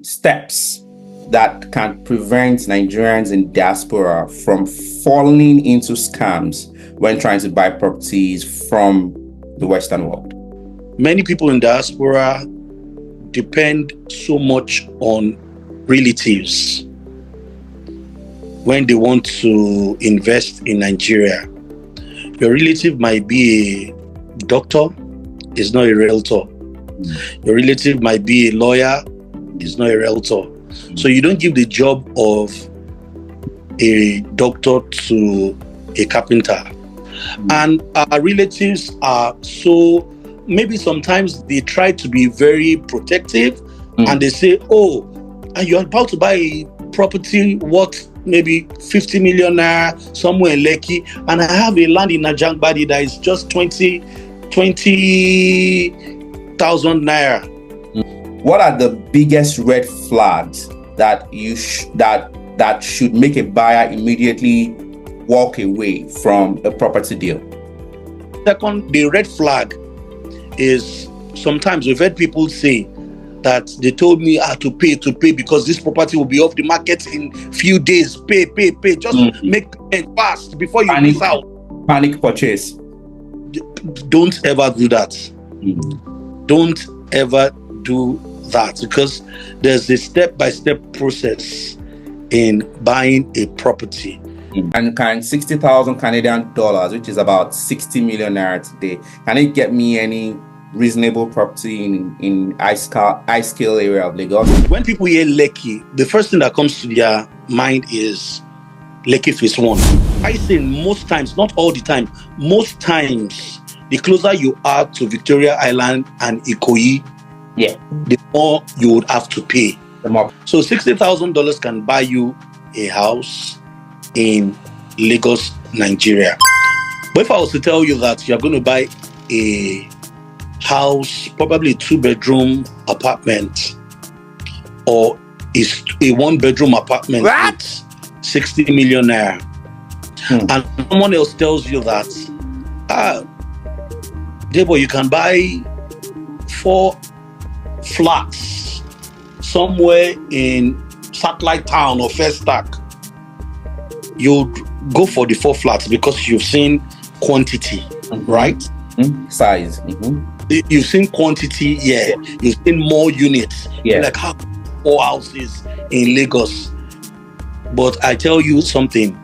steps that can prevent Nigerians in diaspora from falling into scams when trying to buy properties from the Western world? Many people in diaspora depend so much on relatives when they want to invest in Nigeria. Your relative might be a doctor, is not a realtor. Your relative might be a lawyer, is not a realtor. So you don't give the job of a doctor to a carpenter. And our relatives are so, maybe sometimes they try to be very protective and they say, oh, and you're about to buy a property worth maybe 50 million naira somewhere in Lekki, and I have a land in Najangbadi that is just 20,000 naira. What are the biggest red flags that that should make a buyer immediately walk away from a property deal? Second, the red flag is sometimes we've heard people say that they told me I had to pay because this property will be off the market in few days. Pay. Just make it fast before you miss out. Panic purchase. Don't ever do that. Don't ever do that, because there's a step-by-step process in buying a property. And can 60,000 Canadian dollars, which is about 60 million naira today, can it get me any reasonable property in high scale area of Lagos? When people hear Lekki, the first thing that comes to their mind is Lekki Phase 1. I say most times, not all the time, most times, the closer you are to Victoria Island and Ikoyi, the more you would have to pay. So $60,000 can buy you a house in Lagos, Nigeria. But if I was to tell you that you're going to buy a house, probably a 2-bedroom apartment, or is a 1-bedroom apartment with 60 million naira, and someone else tells you that, Debo, you can buy 4 flats somewhere in Satellite Town or First Stack, you'd go for the 4 flats because you've seen quantity, right? Size. You've seen quantity, you've seen more units, like how 4 houses in Lagos. But I tell you something,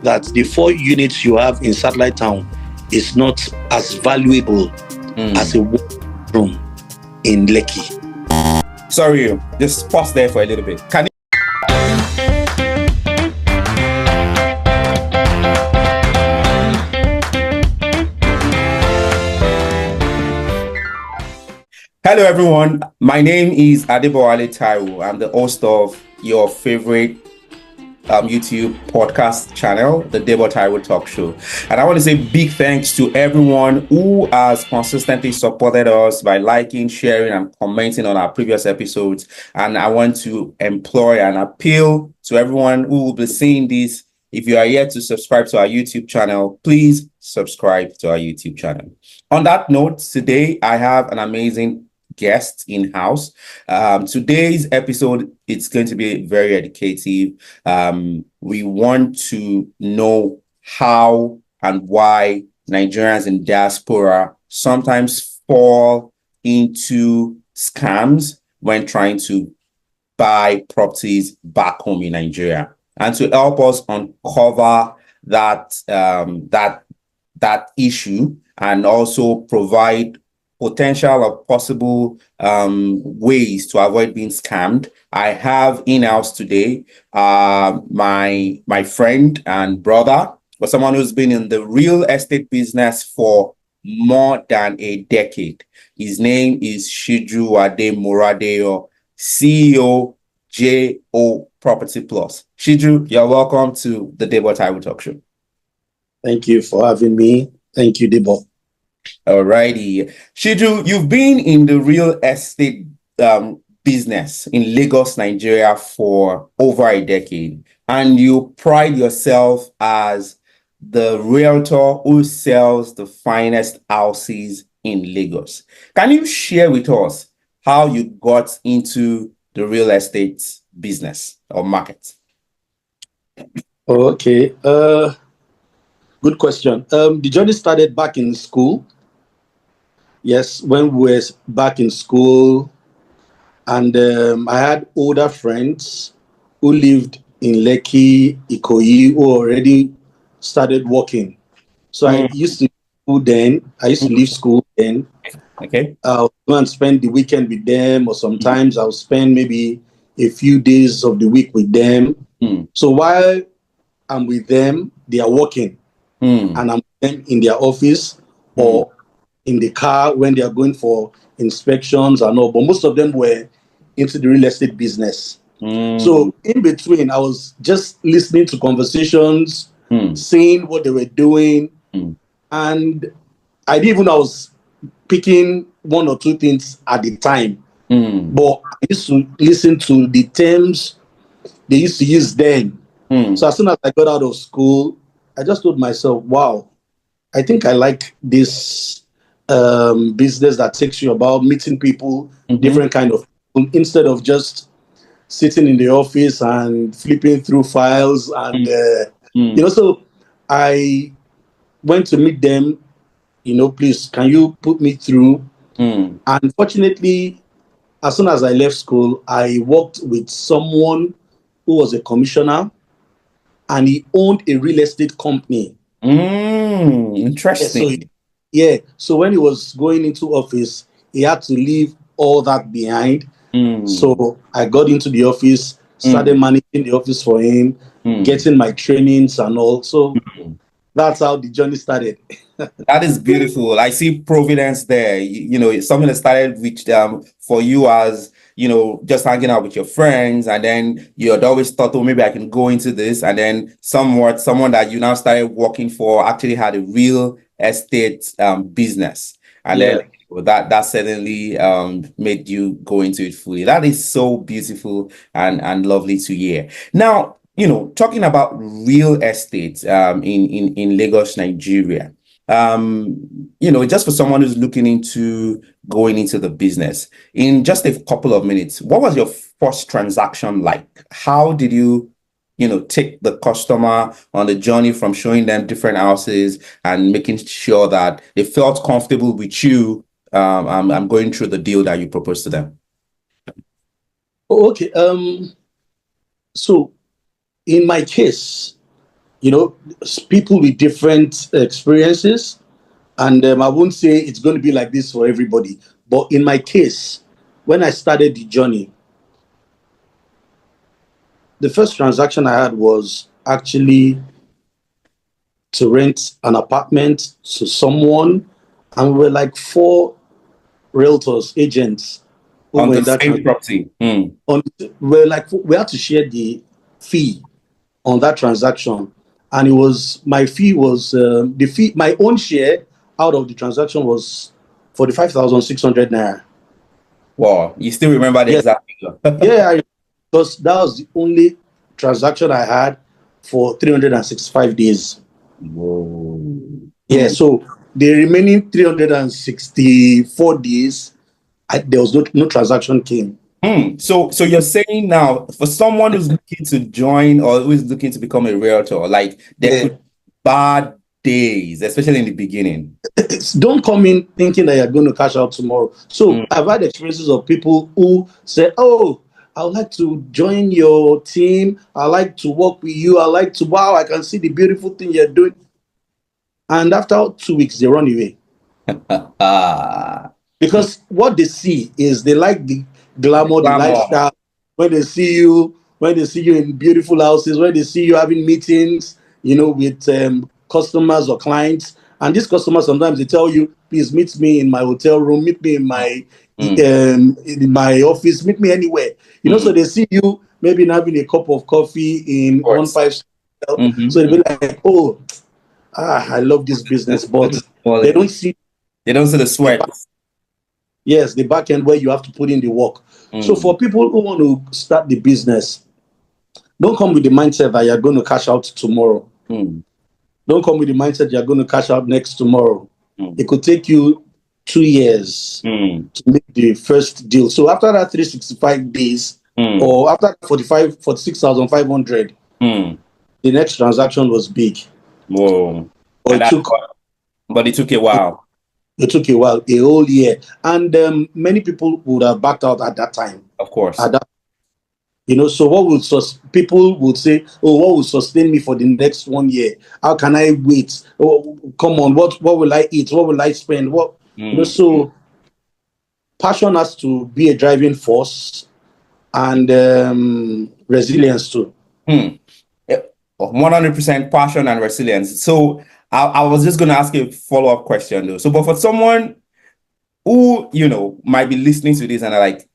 that the 4 units you have in Satellite Town is not as valuable as a room in Lekki. Sorry, just pause there for a little bit. Can you Hello everyone, my name is Adebowale Taiwo. I'm the host of your favorite YouTube podcast channel, the J.O Taiwo Talk Show. And I want to say big thanks to everyone who has consistently supported us by liking, sharing, and commenting on our previous episodes. And I want to employ and appeal to everyone who will be seeing this. If you are yet to subscribe to our YouTube channel, please subscribe to our YouTube channel. On that note, today I have an amazing guest in-house. Today's episode, it's going to be very educative. We want to know how and why Nigerians in diaspora sometimes fall into scams when trying to buy properties back home in Nigeria. And to help us uncover that issue and also provide potential or possible ways to avoid being scammed, I have in-house today my friend and brother, but someone who's been in the real estate business for more than a decade. His name is Siju Moradeyo, CEO, J.O Property Plus. Siju, you're welcome to the J.O Taiwo Talk Show. Thank you for having me. Thank you, Debo. Alrighty. Siju, you've been in the real estate business in Lagos, Nigeria for over a decade, and you pride yourself as the realtor who sells the finest houses in Lagos. Can you share with us how you got into the real estate business or market? Okay. Good question. The journey started back in school. Yes, when we were back in school, and I had older friends who lived in Lekki, Ikoyi, who already started working. So I Mm, used to school then. I used to leave school then. okay. I'll go and spend the weekend with them, or sometimes I'll spend maybe a few days of the week with them. Mm, So while I'm with them, they are working, mm, and I'm with them in their office mm, or in the car when they are going for inspections and all. But most of them were into the real estate business. mm, So in between, I was just listening to conversations, mm, seeing what they were doing, mm, and I didn't even know I was picking one or two things at the time. mm, But I used to listen to the terms they used to use then. mm, So as soon as I got out of school, I just told myself, wow, I think I like this business that takes you about meeting people, mhm, different kind of people, instead of just sitting in the office and flipping through files. And, mm, mm, so I went to meet them, please, can you put me through? mm. And fortunately, as soon as I left school, I worked with someone who was a commissioner and he owned a real estate company. Yeah, Interesting. so when he was going into office, he had to leave all that behind. Mm, So I got into the office, started mm, managing the office for him, mm, getting my trainings and all. So mm. that's how the journey started. That is beautiful. I see providence there. It's something that started with for you as just hanging out with your friends, and then you had always thought, oh, maybe I can go into this, and then someone that you now started working for actually had a real estate business, and then Yeah. that certainly made you go into it fully. That is so beautiful and lovely to hear. Now, talking about real estate in Lagos, Nigeria. Just for someone who's looking into going into the business, in just a couple of minutes, what was your first transaction like? How did you, take the customer on the journey from showing them different houses and making sure that they felt comfortable with you? I'm going through the deal that you proposed to them. Okay. So in my case, people with different experiences, and I won't say it's going to be like this for everybody. But in my case, when I started the journey, the first transaction I had was actually to rent an apartment to someone, and we were like four realtors, agents who On were the in that same transaction. property. Mm. We had to share the fee on that transaction, and it was my fee was the fee. My own share out of the transaction was 45,600 naira. Wow, you still remember the Yeah, exact figure. because that was the only transaction I had for 365 days. Whoa. Yeah, so the remaining 364 days, there was no transaction came. So you're saying now, for someone who's looking to join or who is looking to become a realtor, like there Yeah. could be bad days, especially in the beginning. Don't come in thinking that you're going to cash out tomorrow. So Mm, I've had experiences of people who say, "Oh, I would like to join your team. I like to work with you. I like to, wow, I can see the beautiful thing you're doing." And after 2 weeks, they run away. ah, Because what they see is they like the glamour, the glamour. lifestyle. When they see you in beautiful houses, when they see you having meetings, with customers or clients, and these customers sometimes they tell you, "Please meet me in my hotel room, meet me Mm, in my office, meet me anywhere." So mm, they see you maybe having a cup of coffee in of one course. five star. So Mm-hmm. they be like, "Oh, I love this business," but they Well, don't see they don't see the the sweat. Yes, the back end where you have to put in the work. So Mm, for people who want to start the business, don't come with the mindset that you're going to cash out tomorrow. mm, Don't come with the mindset you're going to cash out next tomorrow. mm, It could take you 2 years mm, to make the first deal. So after that 365 days, or after 46,500, Mm. the next transaction was big. Whoa. Or And but it took a while. it took a while, a whole year. And many people would have backed out at that time. Of course. At that, so people would say, oh, what will sustain me for the next 1 year? How can I wait? Oh, come on, what will I eat? What will I spend? So passion has to be a driving force, and resilience too. 100% passion and resilience. So I was just going to ask you a follow-up question though. So, but for someone who, might be listening to this and are like,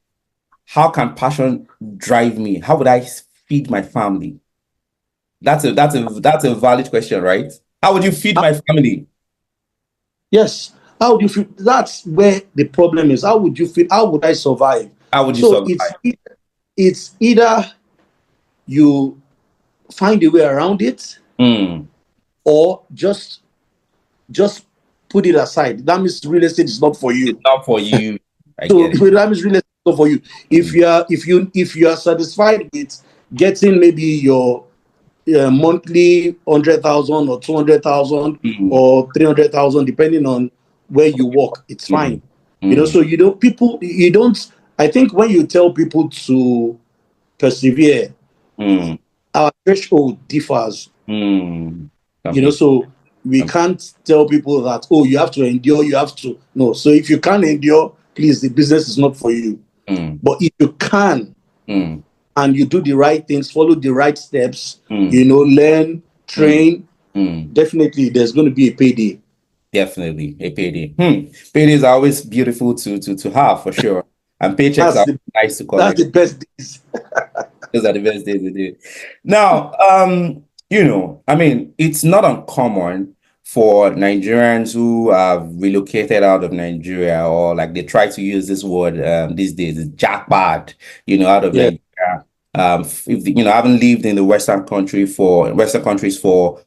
how can passion drive me? How would I feed my family? That's a valid question, right? How would you feed my family? Yes. How would you feel? That's where the problem is. How would you feel? How would I survive? How would you survive? It's either you find a way around it, or just put it aside. That means real estate is not for you. It's not for you. So that means real estate is not for you. If you are satisfied with getting maybe your monthly 100,000 or 200,000 or 300,000, depending on where you work, it's fine. So you don't. I think when you tell people to persevere, our threshold differs. So we can't tell people that, oh, you have to endure, no. So if you can't endure, please, the business is not for you. But if you can, and you do the right things, follow the right steps, learn, train, definitely there's going to be a payday. Definitely a payday. Paydays are always beautiful to have, for sure. And paychecks are nice to collect. That's the best days. Those are the best days to do. Now, it's not uncommon for Nigerians who have relocated out of Nigeria, or like they try to use this word these days, jackpot, out of Nigeria. If haven't lived in the Western countries for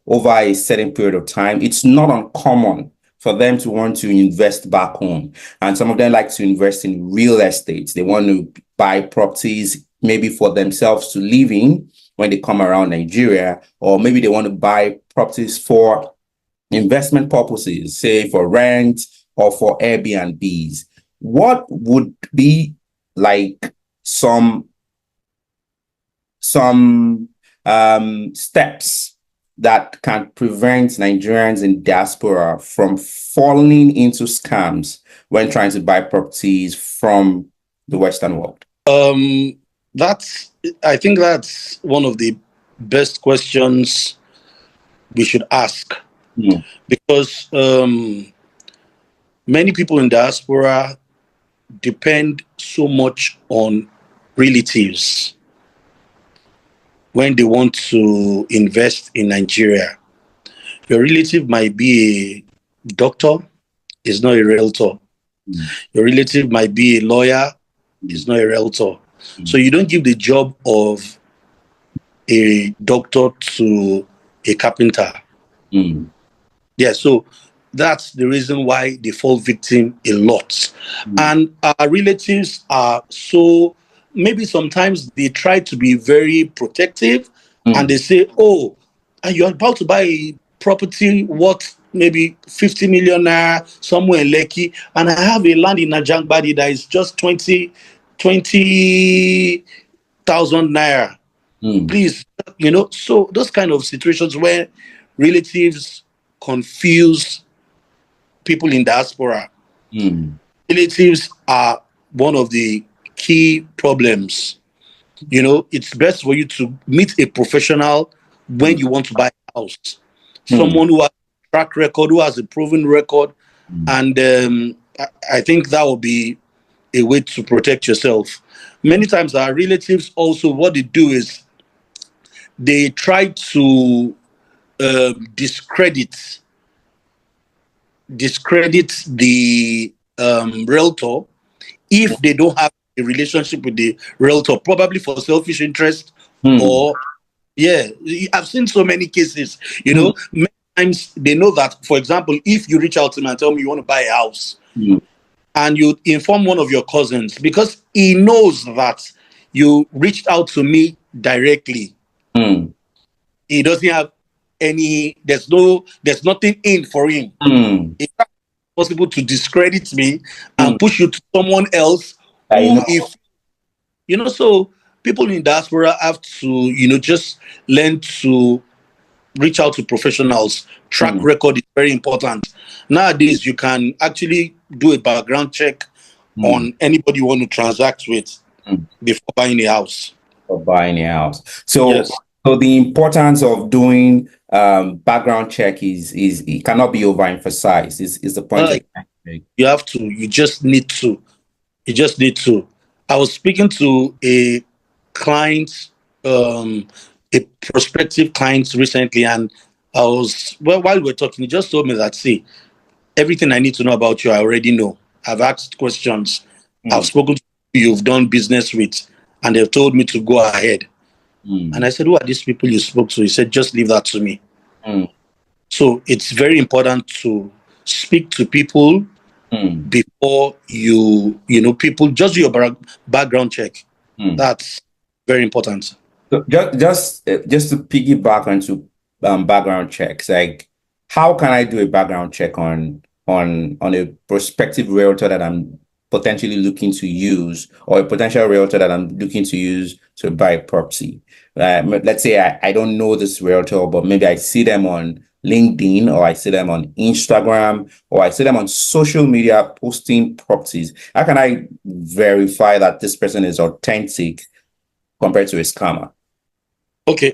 over a certain period of time, it's not uncommon for them to want to invest back home. And some of them like to invest in real estate. They want to buy properties maybe for themselves to live in when they come around Nigeria, or maybe they want to buy properties for investment purposes, say for rent or for Airbnbs. What would be like some steps that can prevent Nigerians in diaspora from falling into scams when trying to buy properties from the Western world? I think that's one of the best questions we should ask, because many people in diaspora depend so much on relatives when they want to invest in Nigeria. Your relative might be a doctor, is not a realtor. Your relative might be a lawyer, is not a realtor. So you don't give the job of a doctor to a carpenter. Yeah, so that's the reason why they fall victim a lot. And our relatives are so, maybe sometimes they try to be very protective, and they say, oh, you're about to buy a property worth maybe 50 million naira somewhere in Lekki, and I have a land in Najangbadi that is just 20,000 naira. Please, so those kind of situations where relatives confuse people in diaspora. Relatives are one of the key problems. It's best for you to meet a professional when you want to buy a house. Someone who has a track record, who has a proven record. And I think that will be a way to protect yourself. Many times our relatives also, what they do is they try to discredit the realtor if they don't have a relationship with the realtor, probably for selfish interest, or I've seen so many cases. Many times they know that, for example, if you reach out to me and tell me you want to buy a house, and you inform one of your cousins, because he knows that you reached out to me directly. Mm. He doesn't have there's nothing in for him. Mm. It's possible to discredit me Mm. and push you to someone else I who, know. if so people in diaspora have to, just learn to reach out to professionals. Track Mm. record is very important. Nowadays, you can actually do a background check Mm. on anybody you want to transact with Mm. before buying a house. For buying a house. So, Yes. so the importance of doing background check is it cannot be overemphasized. Is the point Uh, you're trying to make? you have to. You just need to. You just need to. I was speaking to a client, a prospective client recently, and while we are talking, he just told me that, see, everything I need to know about you, I already know. I've asked questions. I've Mm. spoken to people you've done business with, and they've told me to go ahead. And Mm. I said, who are these people you spoke to? He said, just leave that to me. Mm. So it's very important to speak to people Mm. before people, just do your background check. Mm. That's very important. So just to piggyback onto background checks, like how can I do a background check on a prospective realtor that I'm potentially looking to use, or a potential realtor that I'm looking to use to buy a property? Let's say I don't know this realtor, but maybe I see them on LinkedIn, or I see them on Instagram, or I see them on social media posting properties. How can I verify that this person is authentic compared to a scammer? Okay.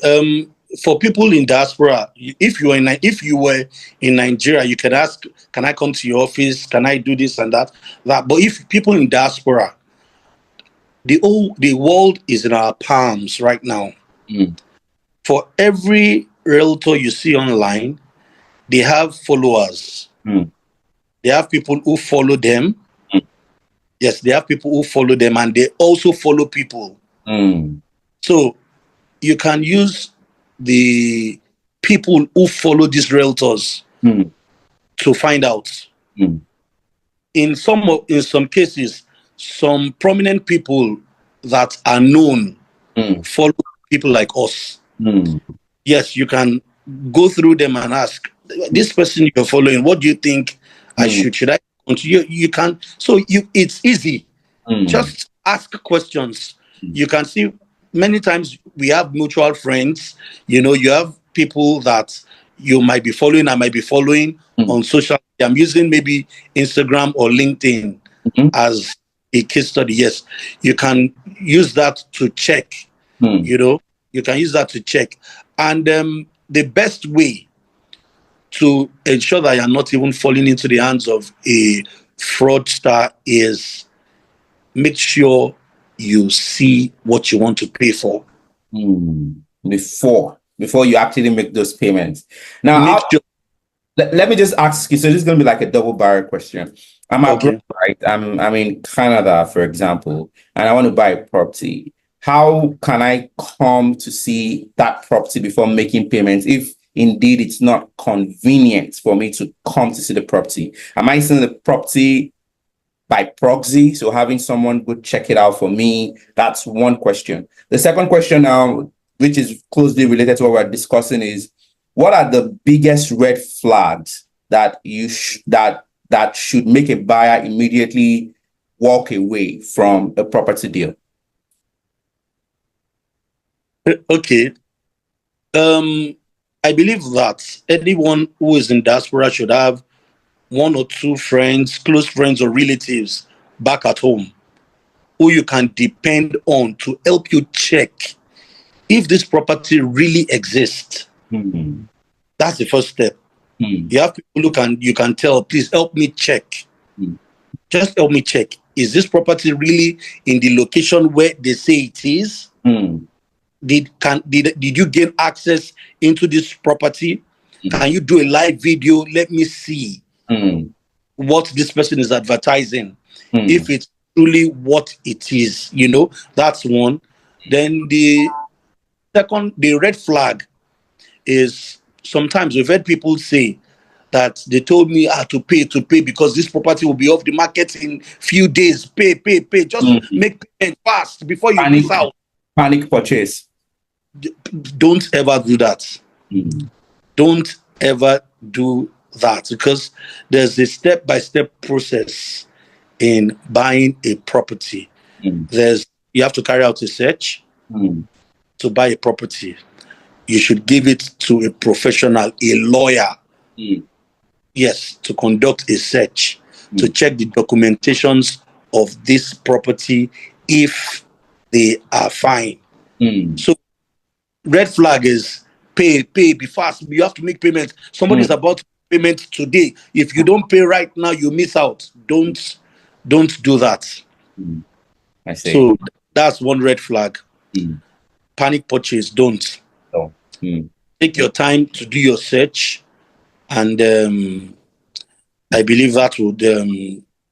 For people in diaspora, if you were in Nigeria, you can ask, can I come to your office? Can I do this and that? But if people in diaspora, the world is in our palms right now. Mm. For every realtor you see online, they have followers. Mm. They have people who follow them. Mm. Yes, they have people who follow them, and they also follow people. Mm. So you can use the people who follow these realtors Mm. to find out. Mm. In some cases, some prominent people that are known Mm. follow people like us. Mm. Yes, you can go through them and ask this person you're following, what do you think I Mm. should I continue? You can, it's easy. Mm. Just ask questions. You can see many times we have mutual friends. You have people that you might be following, I might be following Mm. on social media. I'm using maybe Instagram or LinkedIn Mm. as a case study. Yes, you can use that to check. Mm. You can use that to check. And the best way to ensure that you're not even falling into the hands of a fraudster is make sure you see what you want to pay for. Mm. Before you actually make those payments. Now, Make sure. let me just ask you. So this is going to be like a double barrel question. I'm abroad, Okay. right? I'm in Canada, for example, and I want to buy a property. How can I come to see that property before making payments, if indeed it's not convenient for me to come to see the property? Am I seeing the property by proxy, so having someone go check it out for me? That's one question. The second question, which is closely related to what we're discussing, is what are the biggest red flags that that should make a buyer immediately walk away from a property deal? Okay. I believe that anyone who is in diaspora should have one or two friends, close friends or relatives back at home who you can depend on to help you check if this property really exists. Mm. That's the first step. Mm. You have people you can tell, please help me check. Mm. Just help me check. Is this property really in the location where they say it is? Mm. Did you gain access into this property? Mm. Can you do a live video? Let me see Mm. what this person is advertising. If Mm. it's truly what it is, that's one. Then the second, the red flag is, sometimes we've heard people say that they told me to pay because this property will be off the market in few days. Pay. Just make payment fast before you miss out. Panic purchase. Don't ever do that. Don't ever do that, because there's a step-by-step process in buying a property. You have to carry out a search to buy a property. You should give it to a professional, a lawyer. Yes, to conduct a search, to check the documentations of this property if they are fine. So red flag is pay, be fast. You have to make payment. Somebody's about to make payment today. If you don't pay right now, you miss out. Don't do that. I see. So that's one red flag. Panic purchase, don't. Take your time to do your search, and I believe that would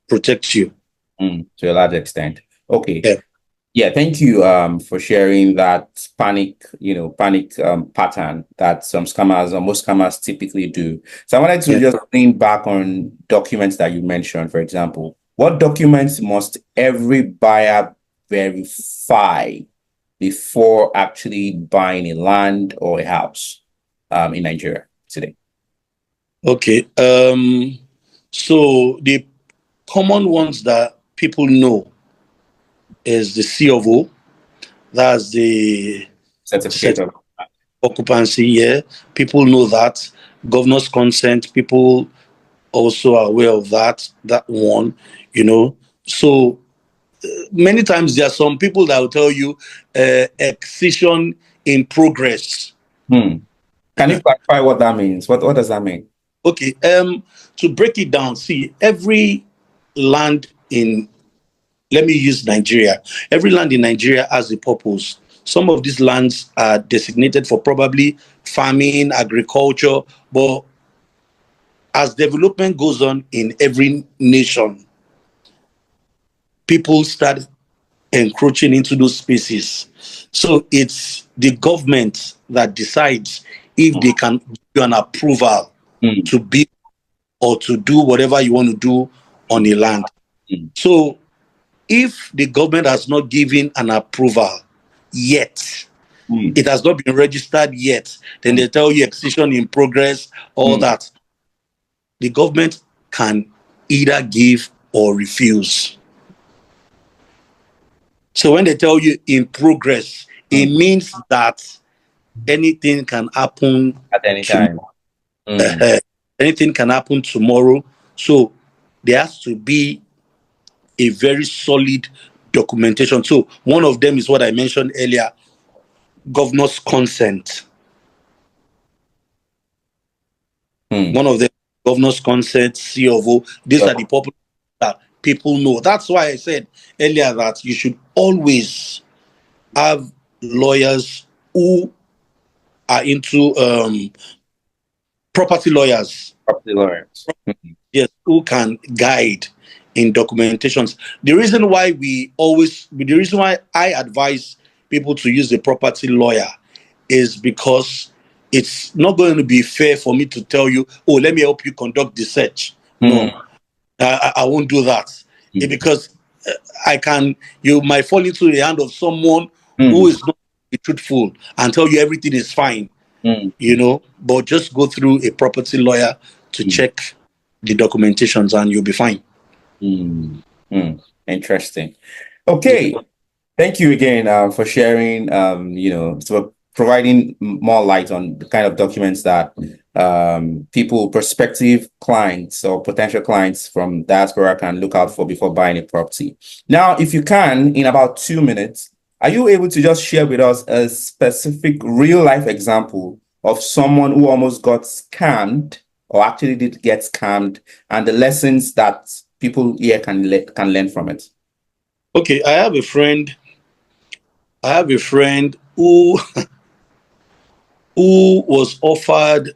protect you to a large extent. Okay. Yeah, thank you for sharing that panic pattern that some scammers or most scammers typically do. So I wanted to just think back on documents that you mentioned. For example, what documents must every buyer verify before actually buying a land or a house in Nigeria today? Okay. So the common ones that people know is the C of O. That's the certificate of occupancy. Yeah, people know that. Governor's consent. People also are aware of that one. So many times there are some people that will tell you excision in progress. Can you clarify what that means? What does that mean? Okay. To break it down, see, every land in, let me use Nigeria. Every land in Nigeria has a purpose. Some of these lands are designated for probably farming, agriculture, but as development goes on in every nation, people start encroaching into those spaces. So it's the government that decides if they can give you an approval to build or to do whatever you want to do on a land. So if the government has not given an approval yet, it has not been registered yet, then they tell you excision in progress, all that. The government can either give or refuse. So when they tell you in progress, it means that anything can happen at any time. Anything can happen tomorrow. So there has to be a very solid documentation. So one of them is what I mentioned earlier, governor's consent. One of them, governor's consent, C of O. These are the popular that people know. That's why I said earlier that you should always have lawyers who are into property lawyers. Yes, who can guide in documentations. The reason why I advise people to use a property lawyer is because it's not going to be fair for me to tell you, oh, let me help you conduct the search. No, I won't do that. Because you might fall into the hand of someone who is not truthful and tell you everything is fine, but just go through a property lawyer to check the documentations and you'll be fine. Interesting. Okay. Thank you again for sharing, so providing more light on the kind of documents that prospective clients or potential clients from diaspora can look out for before buying a property. Now, if you can, in about 2 minutes, are you able to just share with us a specific real life example of someone who almost got scammed or actually did get scammed and the lessons that people here can learn from it? Okay, I have a friend who who was offered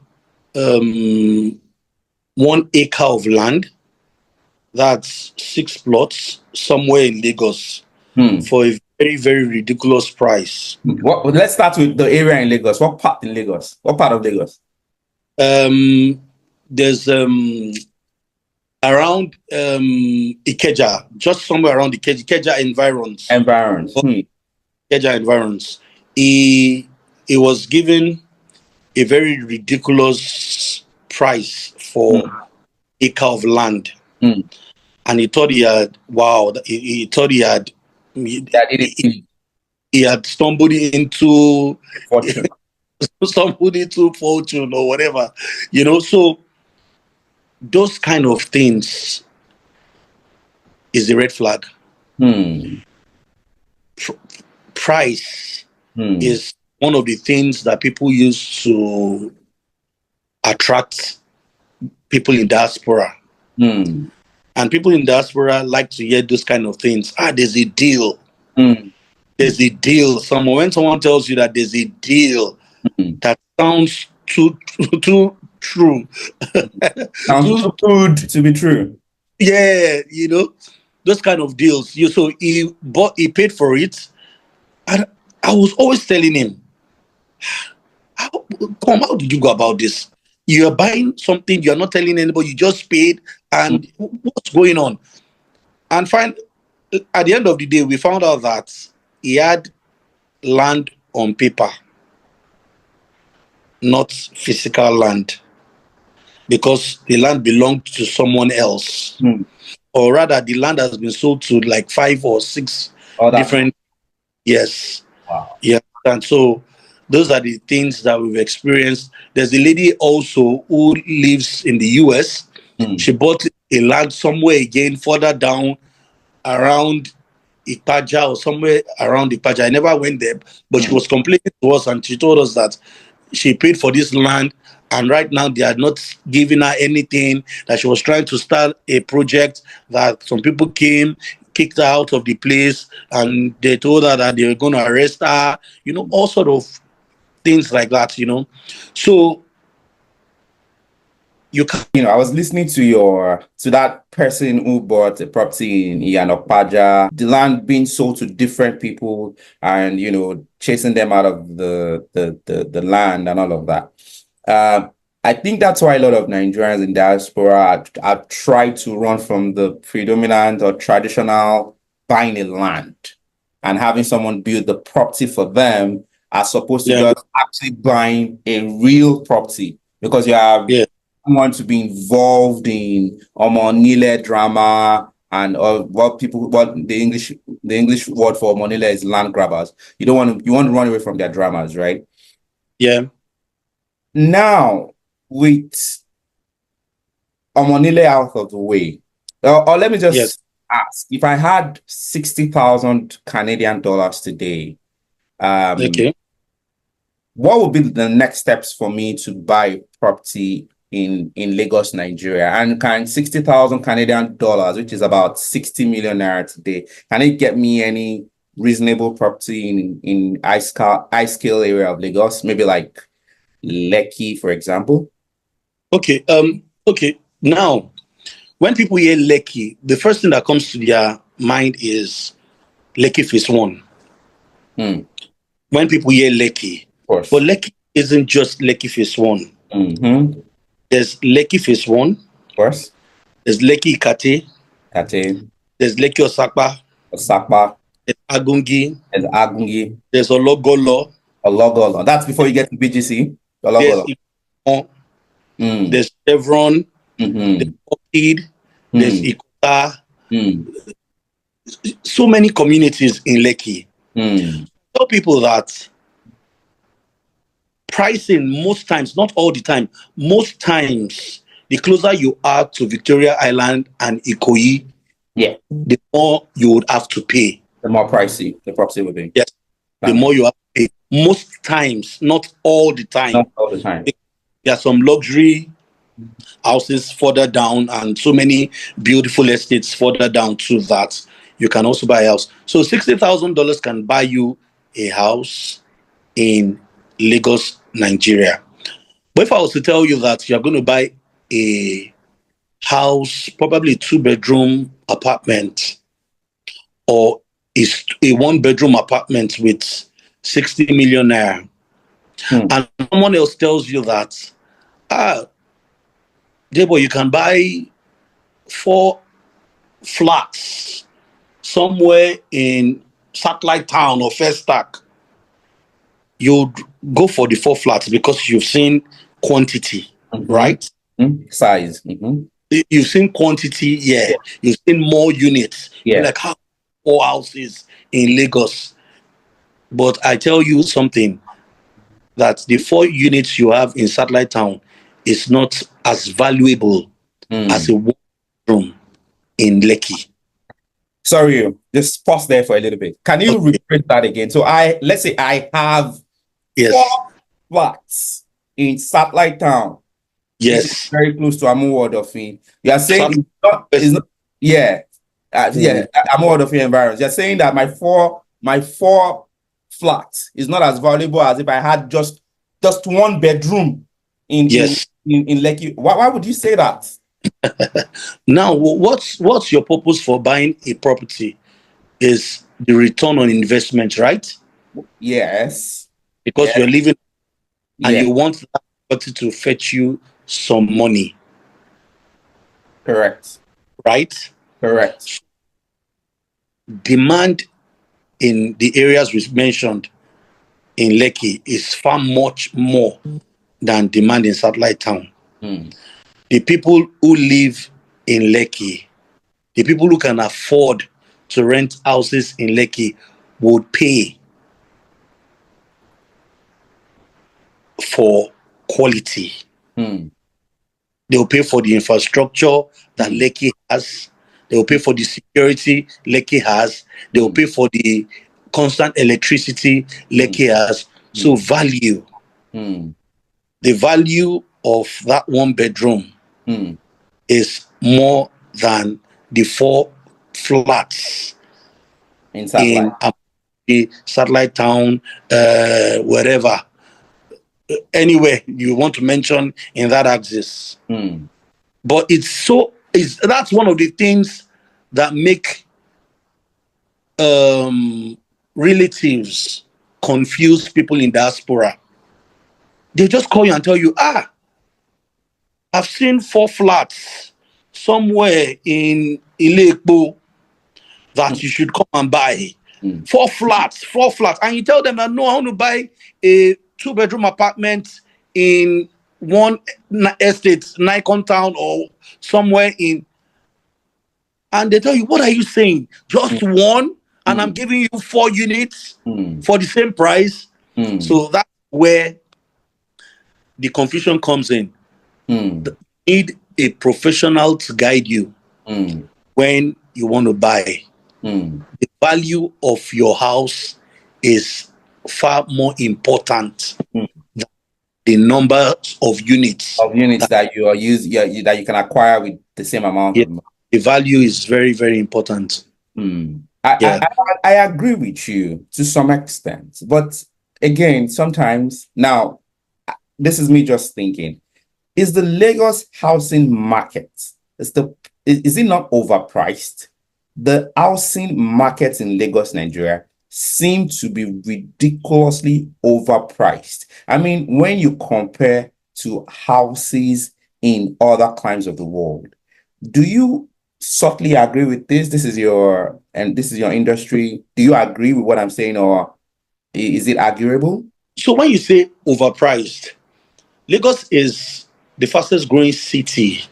1 acre of land, that's 6 plots, somewhere in Lagos, for a very, very ridiculous price. Let's start with the area in Lagos. What part in Lagos? What part of Lagos? there's around Ikeja, just somewhere around Ikeja environs. Environs. Ikeja environs. He was given a very ridiculous price for acre of land. And he thought he had, he thought he had, he had stumbled into fortune. Stumbled into fortune or whatever, so those kind of things is the red flag. Price is one of the things that people use to attract people in diaspora. And people in diaspora like to hear those kind of things. There's a deal. There's a deal. When someone tells you that there's a deal, that sounds too true. Sounds too good to be true. Yeah, those kind of deals. So he paid for it. And I was always telling him, how did you go about this? You are buying something, you are not telling anybody, you just paid, and what's going on? And at the end of the day, we found out that he had land on paper, not physical land, because the land belonged to someone else. Or rather, the land has been sold to like 5 or 6 different. Yes. Wow. Yeah. And so those are the things that we've experienced. There's a lady also who lives in the US. She bought a land somewhere again, further down around Ipaja or somewhere around Ipaja. I never went there, but she was complaining to us and she told us that she paid for this land and right now they are not giving her anything, that she was trying to start a project, that some people came, kicked her out of the place, and they told her that they were going to arrest her, all sort of things like that, So I was listening to that person who bought a property in Iyanokpaja, the land being sold to different people and, chasing them out of the land and all of that. I think that's why a lot of Nigerians in diaspora have tried to run from the predominant or traditional buying a land and having someone build the property for them, as opposed to just actually buying a real property, because you have someone to be involved in Omonile drama and what the English word for Omonile is land grabbers. You want to run away from their dramas, right? Yeah. Now, with Omonile out of the way, or let me just ask, if I had 60,000 Canadian dollars today, what would be the next steps for me to buy property in Lagos, Nigeria? And can 60,000 Canadian dollars, which is about 60 million naira today, can it get me any reasonable property in high scale area of Lagos, maybe like Lekki, for example? Okay. Now, when people hear Lekki, the first thing that comes to their mind is Lekki Phase 1. When people hear Lekki, but Lekki isn't just Lekki Phase 1. There's Lekki Phase 1. Of course. There's Lekki Kate. There's Lekki Osakpa. There's Agungi. There's Ologolo. That's before you get to BGC. There's Chevron. There's Orchid. There's Ikota. So many communities in Lekki. Tell people that pricing, most times, not all the time, most times, the closer you are to Victoria Island and Ikoyi, the more you would have to pay. The more pricey the property would be. Yes. The more you have to pay. Most times, not all the time. Not all the time. There are some luxury houses further down and so many beautiful estates further down to that you can also buy a house. So $60,000 can buy you a house in Lagos, Nigeria. But if I was to tell you that you're going to buy a house, probably a 2-bedroom apartment or a 1-bedroom apartment with 60 million naira, and someone else tells you that Debo, you can buy 4 flats somewhere in satellite town or first stack. You'd go for the 4 flats because you've seen quantity, right? Size. You've seen quantity, yeah. Yeah. You've seen more units. You're Yeah. like, how 4 houses in Lagos? But I tell you something, that the 4 units you have in satellite town is not as valuable as a 1 room in Lekki. Sorry, just pause there for a little bit. Can you repeat that again? So let's say I have 4 Yes. flats in satellite town, which is Yes. very close to Amuwodofi. You are saying it's not yeah. Amuwodofi environment. You're saying that my four flats is not as valuable as if I had just 1 bedroom in Yes. in Lekki. Why would you say that? Now, what's your purpose for buying a property? Is the return on investment, right? Yes. Because you're living and Yeah. you want that property to fetch you some money, Correct. right? Correct. Demand in the areas we mentioned in Lekki is far much more than demand in satellite town. The people who live in Lekki, the people who can afford to rent houses in Lekki would pay for quality. They will pay for the infrastructure that Lekki has. They will pay for the security Lekki has. They will pay for the constant electricity Lekki has. So value. The value of that 1 bedroom is more than the 4 flats in satellite. In satellite town, wherever, anywhere you want to mention in that axis. But that's one of the things that make relatives confuse people in diaspora. They just call you and tell you, I've seen 4 flats somewhere in Ilekpo that you should come and buy. 4 flats. And you tell them that, no, I want to buy a 2-bedroom apartment in one estate, Nikon Town or somewhere in. And they tell you, what are you saying? Just 1? And I'm giving you 4 units for the same price. So that's where the confusion comes in. You need a professional to guide you when you want to buy. The value of your house is far more important than the number of units. That you are that you can acquire with the same amount of money. The value is very, very important. I agree with you to some extent, but again, sometimes now, this is me just thinking: is the Lagos housing market is it not overpriced? The housing markets in Lagos, Nigeria, seem to be ridiculously overpriced. I mean, when you compare to houses in other climes of the world, do you subtly agree with this? This is your industry. Do you agree with what I'm saying, or is it arguable? So when you say overpriced, Lagos is the fastest growing city,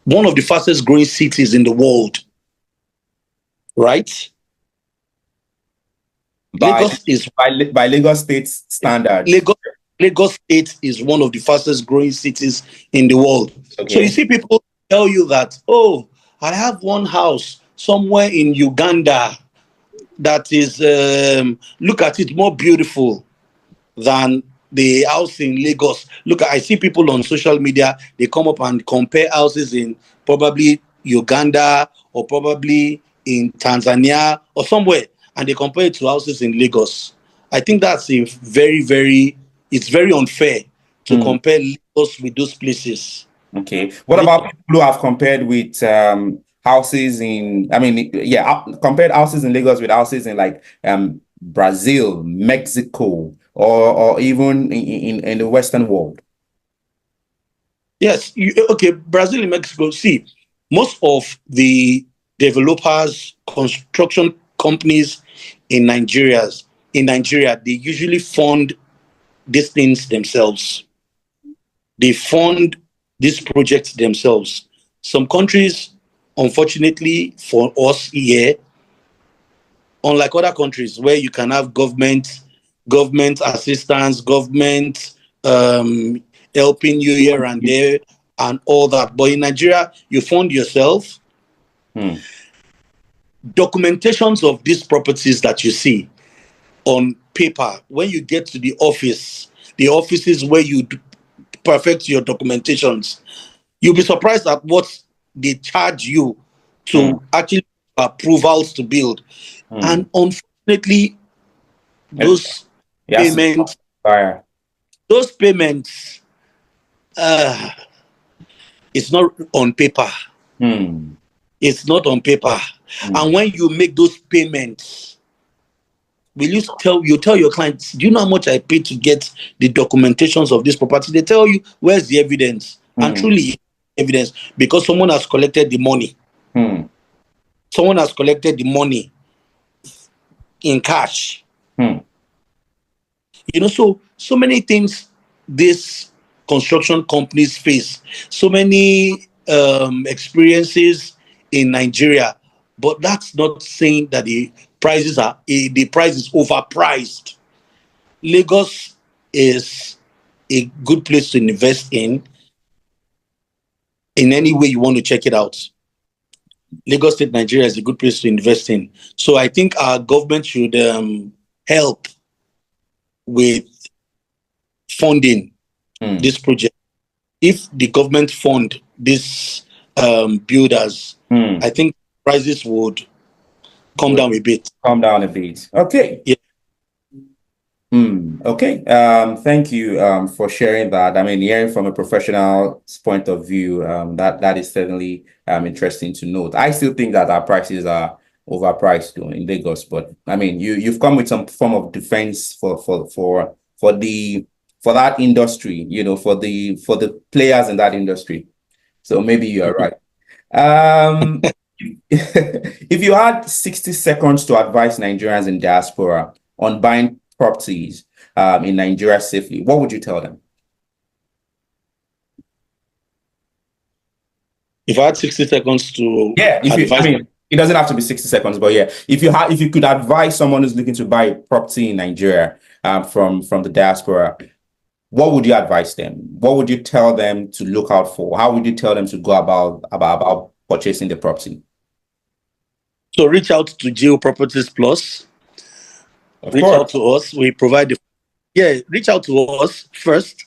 one of the fastest growing cities in the world, right? Lagos is by Lagos State standards. Lagos State is one of the fastest growing cities in the world. Okay. So you see people tell you that, oh, I have one house somewhere in Uganda that is, look at it, more beautiful than the house in Lagos. I see people on social media, they come up and compare houses in probably Uganda or probably in Tanzania or somewhere, and they compare it to houses in Lagos. I think that's it's very unfair to compare Lagos with those places. Okay. What about people who have compared with houses compared houses in Lagos with houses in like Brazil, Mexico, or even in the Western world? Yes. Okay. Brazil and Mexico. See, most of the developers, construction companies in Nigeria, they usually fund these things themselves. They fund these projects themselves. Some countries, unfortunately for us here, unlike other countries where you can have government assistance, government um, helping you here and there and all that. But in Nigeria, you fund yourself. Hmm. Documentations of these properties that you see on paper, when you get to the offices where you perfect your documentations, you'll be surprised at what they charge you Hmm. to actually approvals to build. Hmm. And unfortunately, It, those yes. payments, Fire. those payments, uh, it's not on paper. Hmm. It's not on paper. Hmm. And when you make those payments, will you tell your clients, do you know how much I paid to get the documentations of this property? They tell you, where's the evidence? And Hmm. truly evidence, because someone has collected the money. Hmm. Someone has collected the money in cash. Hmm. So many things these construction companies face, so many experiences in Nigeria, but that's not saying that the price is overpriced. Lagos is a good place to invest in any way you want to check it out. Lagos State, Nigeria is a good place to invest in. So I think our government should help with funding Hmm. this project. If the government fund these builders, Hmm. I think prices would come Would down a bit. calm down a bit. Okay. Yeah. Okay. Thank you for sharing that. I mean, hearing from a professional's point of view, that is certainly interesting to note. I still think that our prices are overpriced though in Lagos, but I mean, you've come with some form of defense for that industry, for the players in that industry. So maybe you are right. Um, if you had 60 seconds to advise Nigerians in diaspora on buying properties in Nigeria safely, what would you tell them? If I had 60 seconds to Yeah, I advise, mean, it doesn't have to be 60 seconds, but yeah, if you could advise someone who's looking to buy a property in Nigeria from the diaspora, what would you advise them? What would you tell them to look out for? How would you tell them to go about purchasing the property? so reach out to J.O Properties Plus. Of Reach out course. to us. Reach out to us first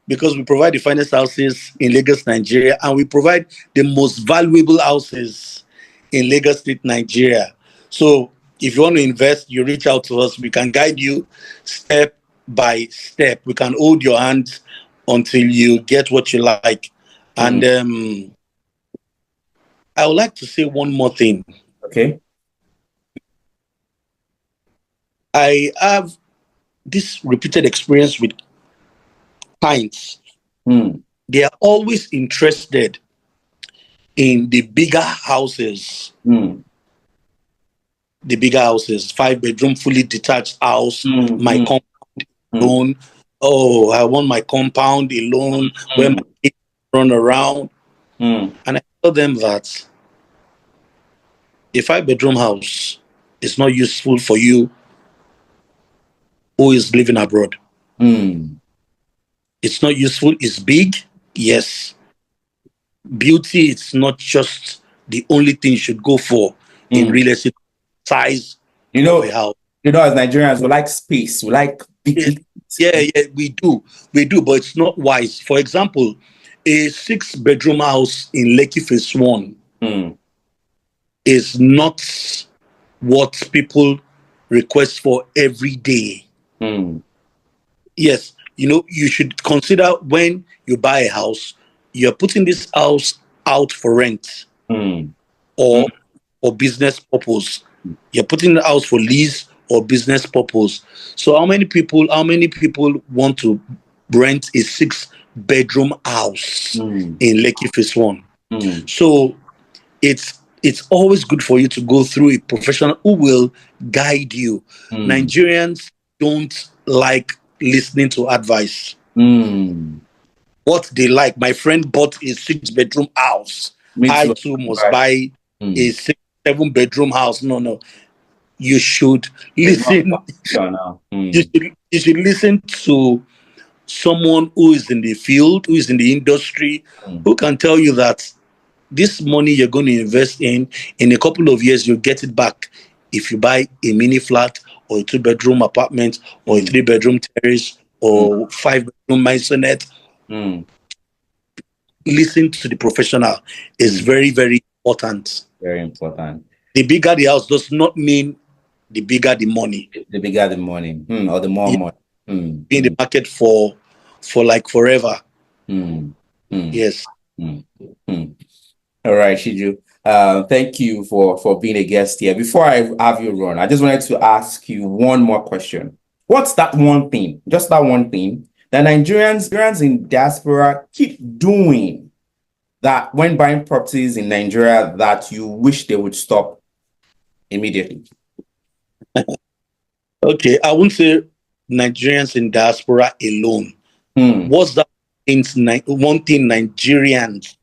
because we provide the finest houses in Lagos, Nigeria, and we provide the most valuable houses in Lagos State, Nigeria. So if you want to invest, you reach out to us. We can guide you step by step. We can hold your hand until you get what you like. And Mm, I would like to say one more thing. okay. I have this repeated experience with clients. Mm, They are always interested in mm, the bigger houses, 5 bedroom, fully detached house, mm, my mm, compound mm, alone. Oh, I want my compound alone where my mm, kids run around. mm, And I tell them that a 5 bedroom house is not useful for you who is living abroad. mm, It's not useful. It's big. Yes. Beauty, it's not just the only thing you should go for in mm. real estate size You of a know, house. as Nigerians, we like space. We like big, Yeah, big. yeah, we do, but it's not wise. For example, a 6 bedroom house in Lekki Phase One Mm, is not what people request for every day. mm, Yes, you should consider when you buy a house, you're putting this house out for rent mm, mm, or business purpose. You're putting the house for lease or business purpose. So how many people want to rent a 6-bedroom house in Lekki Phase 1. So it's always good for you to go through a professional who will guide you. Nigerians don't like listening to advice. What they like, my friend bought a 6-bedroom house. I too must buy a 7-bedroom house. No. You should listen. You should listen to someone who is in the field, who is in the industry, who can tell you that this money you're going to invest in a couple of years, you'll get it back if you buy a mini flat or a 2-bedroom apartment or a 3-bedroom terrace or 5-bedroom maisonette. Listen to the professional is very, very important. Very important. The bigger the house does not mean the bigger the money. The bigger the money, or the more money. Be in the market for like forever. Yes. All right, Siju. Thank you for being a guest here. Before I have you run, I just wanted to ask you one more question. What's that one thing, just that one thing, that Nigerians in diaspora keep doing that when buying properties in Nigeria that you wish they would stop immediately? Okay, I wouldn't say Nigerians in diaspora alone. What's that one thing Nigerians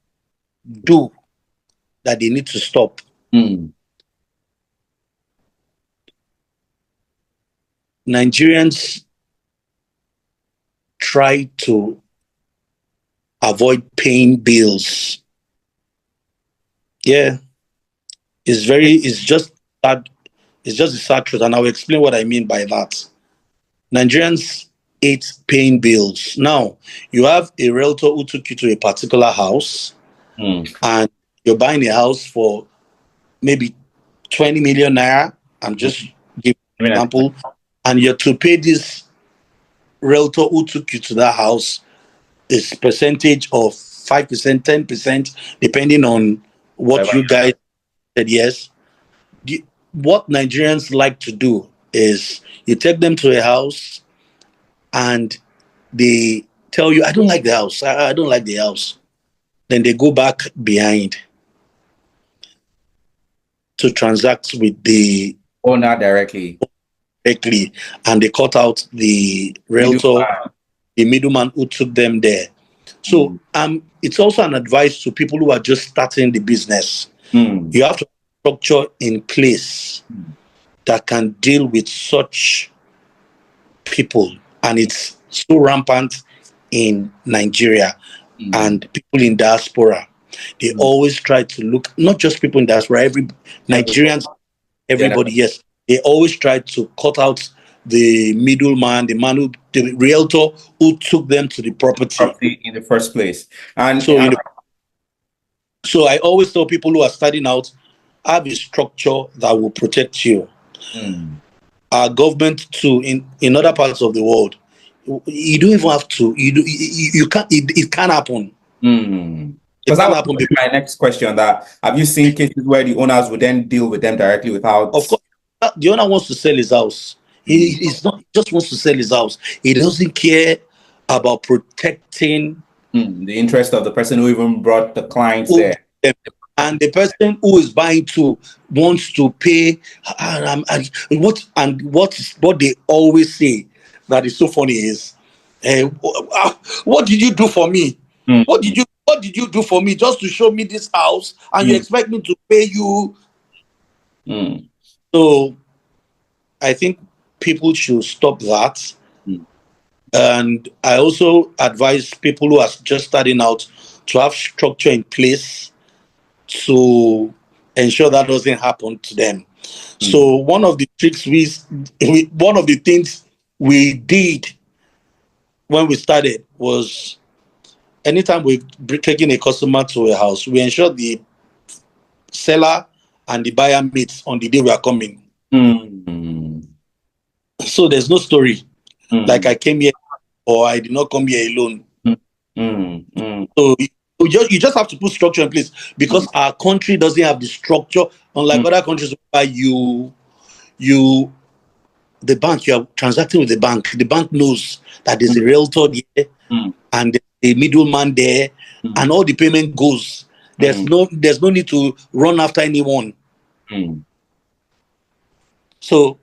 do that they need to stop? Nigerians try to avoid paying bills. Yeah, it's just sad. It's just a sad truth, and I'll explain what I mean by that. Nigerians hate paying bills. Now, you have a realtor who took you to a particular house, and you're buying a house for maybe 20 million naira. I'm just giving an example. And you're to pay this realtor who took you to that house is percentage of 5%, 10%, depending on what you guys said. Yes. What Nigerians like to do is you take them to a house and they tell you, I don't like the house. I don't like the house. Then they go back behind to transact with the owner directly, and they cut out the realtor, the middleman who took them there. So it's also an advice to people who are just starting the business. You have to structure in place that can deal with such people, and it's so rampant in Nigeria and people in diaspora. They always try to look, not just people in diaspora, Nigerians, everybody. Yes, they always try to cut out the middleman, the realtor who took them to the property in the first place. And so I always tell people who are starting out, have a structure that will protect you. Our government too, in other parts of the world, you don't even have to. You can't. It can't happen. Because that would be my next question. That have you seen cases where the owners would then deal with them directly without? Of course, the owner wants to sell his house. He just wants to sell his house. He doesn't care about protecting the interest of the person who even brought the clients there. And the person who is buying too wants to pay. What they always say that is so funny is, what did you do for me? What did you do for me just to show me this house, and you expect me to pay you? So I think people should stop that. And I also advise people who are just starting out to have structure in place to ensure that doesn't happen to them. So one of the tricks one of the things we did when we started was, anytime we're taking a customer to a house, we ensure the seller and the buyer meet on the day we are coming. So there's no story like I came here or I did not come here alone. So you just have to put structure in place, because our country doesn't have the structure, unlike other countries where you the bank, you are transacting with the bank. The bank knows that there's a realtor there and a middleman there, and all the payment goes. There's no need to run after anyone. So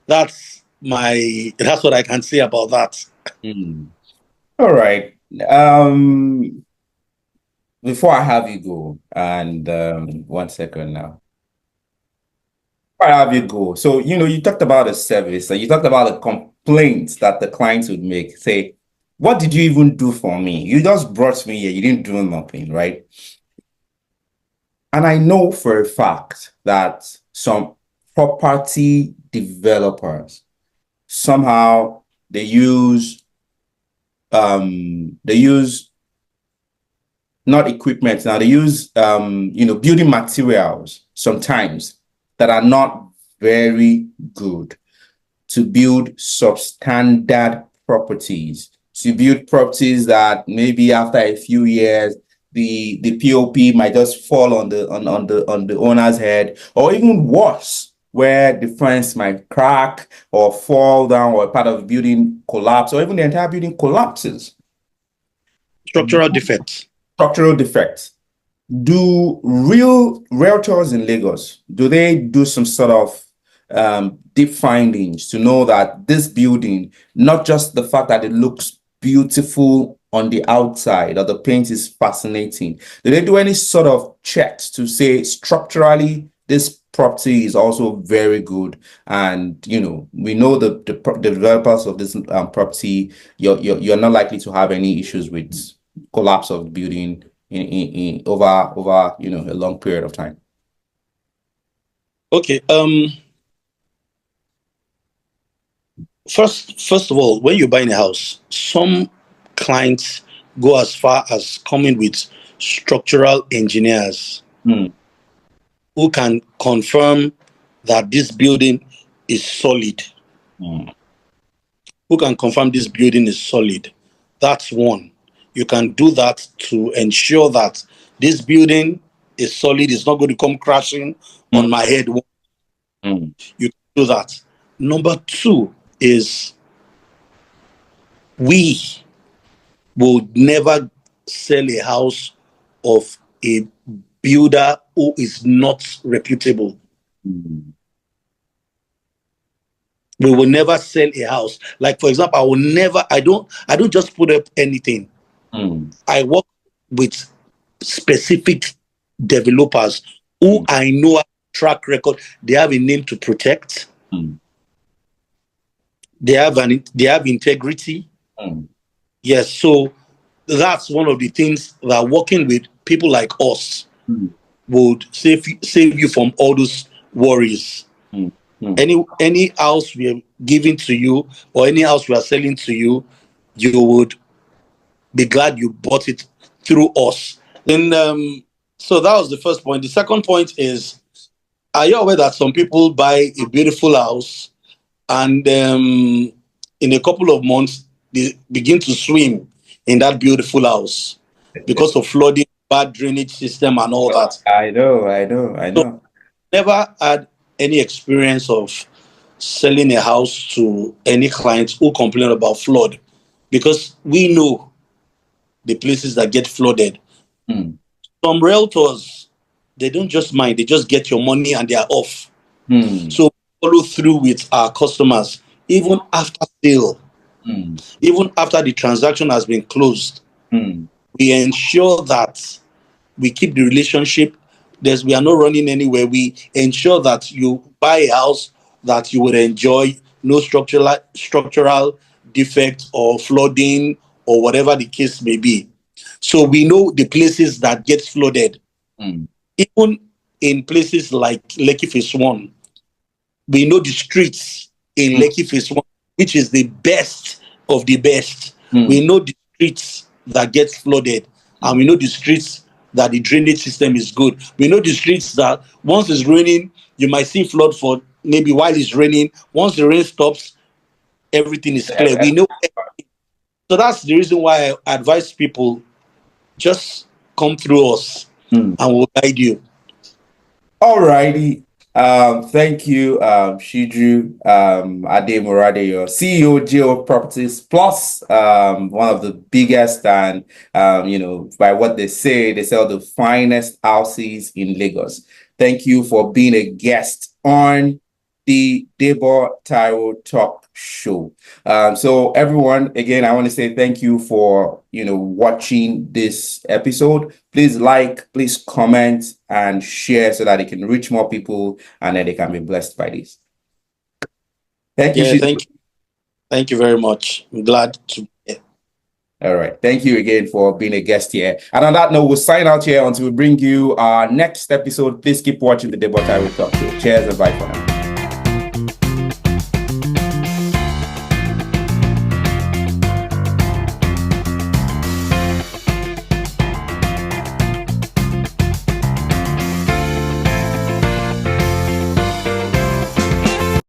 that's what I can say about that. All right. Before I have you go, and 1 second now. Before I have you go. So, you talked about the service and you talked about the complaints that the clients would make. Say, what did you even do for me? You just brought me here. You didn't do nothing, right? And I know for a fact that some property developers somehow they use not equipment now, they use building materials sometimes that are not very good to build substandard properties, to build properties that maybe after a few years the POP might just fall on the owner's head, or even worse, where the fence might crack or fall down, or part of the building collapse, or even the entire building collapses. Structural defects. Structural defects. Do real realtors in Lagos, do they do some sort of deep findings to know that this building, not just the fact that it looks beautiful on the outside or the paint is fascinating, do they do any sort of checks to say structurally this property is also very good? And we know the developers of this property, you're not likely to have any issues with collapse of the building in over a long period of time. Okay. First of all, when you're buying a house, some clients go as far as coming with structural engineers who can confirm that this building is solid. Who can confirm this building is solid? That's one. You can do that to ensure that this building is solid. It's not going to come crashing on my head. You can do that. Number two is we will never sell a house of a builder who is not reputable. We will never sell a house. Like, for example, I don't just put up anything. I work with specific developers who I know have a track record. They have a name to protect. They have integrity. Yes, so that's one of the things that working with people like us would save you from all those worries. Any house we are giving to you, or any house we are selling to you, you would be glad you bought it through us. Then, so that was the first point. The second point is, are you aware that some people buy a beautiful house and in a couple of months they begin to swim in that beautiful house because of flooding, bad drainage system, and all that? I know. So, never had any experience of selling a house to any clients who complain about flood, because we know the places that get flooded. Some realtors, they don't just mind, they just get your money and they are off. So follow through with our customers, even after sale, even after the transaction has been closed. We ensure that we keep the relationship. We are not running anywhere. We ensure that you buy a house that you would enjoy, no structural defect or flooding or whatever the case may be. So we know the places that get flooded. Even in places like Lekki Phase 1, we know the streets in Lekki Phase 1, which is the best of the best. We know the streets that get flooded, and we know the streets that the drainage system is good. We know the streets that once it's raining, you might see flood for maybe while it's raining. Once the rain stops, everything is clear. We know everything. So that's the reason why I advise people, just come through us and we'll guide you. All righty. Thank you, Siju Moradeyo, CEO J.O Properties Plus, one of the biggest and, by what they sell the finest houses in Lagos. Thank you for being a guest on the Debo Taiwo Talk Show. So everyone, again, I want to say thank you for, watching this episode. Please like, please comment and share so that it can reach more people and then they can be blessed by this. Thank you. Yeah, thank you. Thank you very much. I'm glad to be here. All right. Thank you again for being a guest here. And on that note, we'll sign out here until we bring you our next episode. Please keep watching the Debo Taiwo Talk Show. Cheers and bye for now.